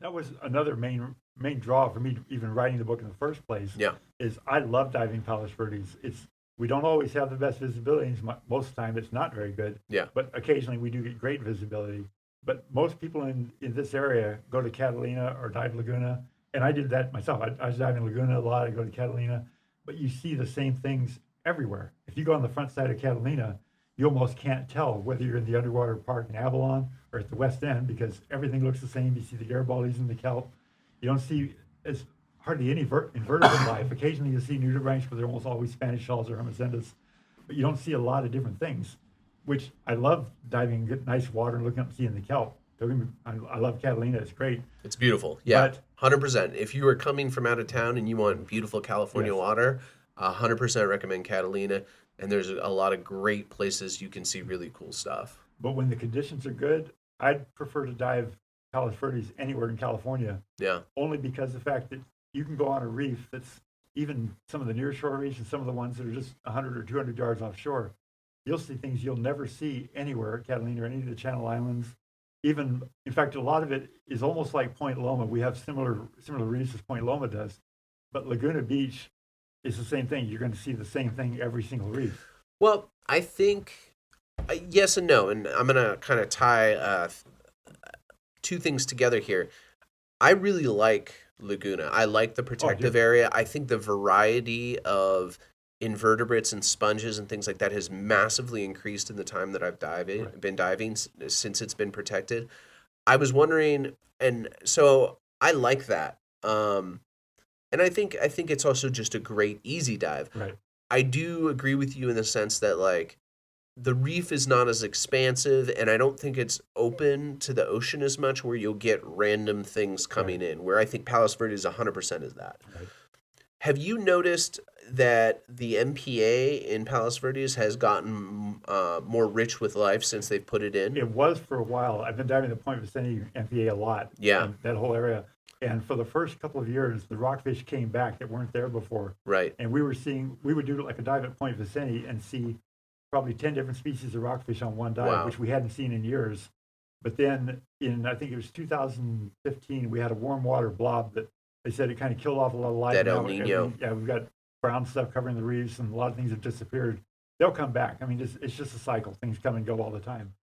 That was another main draw for me even writing the book in the first place. Yeah. Is I love diving Palos Verdes. It's we don't always have the best visibility. Most of the time, it's not very good. Yeah. But occasionally, we do get great visibility. But most people in this area go to Catalina or dive Laguna, and I did that myself. I was diving Laguna a lot. I go to Catalina, but you see the same things everywhere. If you go on the front side of Catalina, you almost can't tell whether you're in the underwater park in Avalon or at the West End because everything looks the same. You see the Garibaldi's and the kelp. You don't see as hardly any invertebrate life. Occasionally you see nudibranchs, but they're almost always Spanish shells or hermesendas. But you don't see a lot of different things, which I love diving in nice water and looking up and seeing the kelp. I love Catalina. It's great. It's beautiful. Yeah. But 100%. If you are coming from out of town and you want beautiful California yes, water, 100% recommend Catalina. And there's a lot of great places you can see really cool stuff. but when the conditions are good, I'd prefer to dive Palos Verdes anywhere in California, Yeah. only because the fact that you can go on a reef that's even some of the nearshore reefs and some of the ones that are just 100 or 200 yards offshore, you'll see things you'll never see anywhere at Catalina or any of the Channel Islands. Even, in fact, a lot of it is almost like Point Loma. We have similar reefs as Point Loma does, but Laguna Beach is the same thing. You're going to see the same thing every single reef. Well, I think yes and no. And I'm going to kind of tie two things together here. I really like Laguna. I like the protective area. I think the variety of invertebrates and sponges and things like that has massively increased in the time that I've been diving since it's been protected. I was wondering, and so I like that. And I think it's also just a great easy dive. Right. I do agree with you in the sense that like the reef is not as expansive, and I don't think it's open to the ocean as much where you'll get random things coming in, where I think Palos Verdes 100% is that. Right. Have you noticed that the MPA in Palos Verdes has gotten more rich with life since they've put it in? It was for a while. I've been diving the Point Vicente MPA a lot. Yeah. That whole area. And for the first couple of years, the rockfish came back that weren't there before. Right. And we would do like a dive at Point Vicente and see probably 10 different species of rockfish on one dive, Wow. which we hadn't seen in years. But then I think it was 2015, we had a warm water blob that they said it kind of killed off a lot of life. That El Nino. Yeah, we've got brown stuff covering the reefs and a lot of things have disappeared. They'll come back. I mean, it's just a cycle. Things come and go all the time.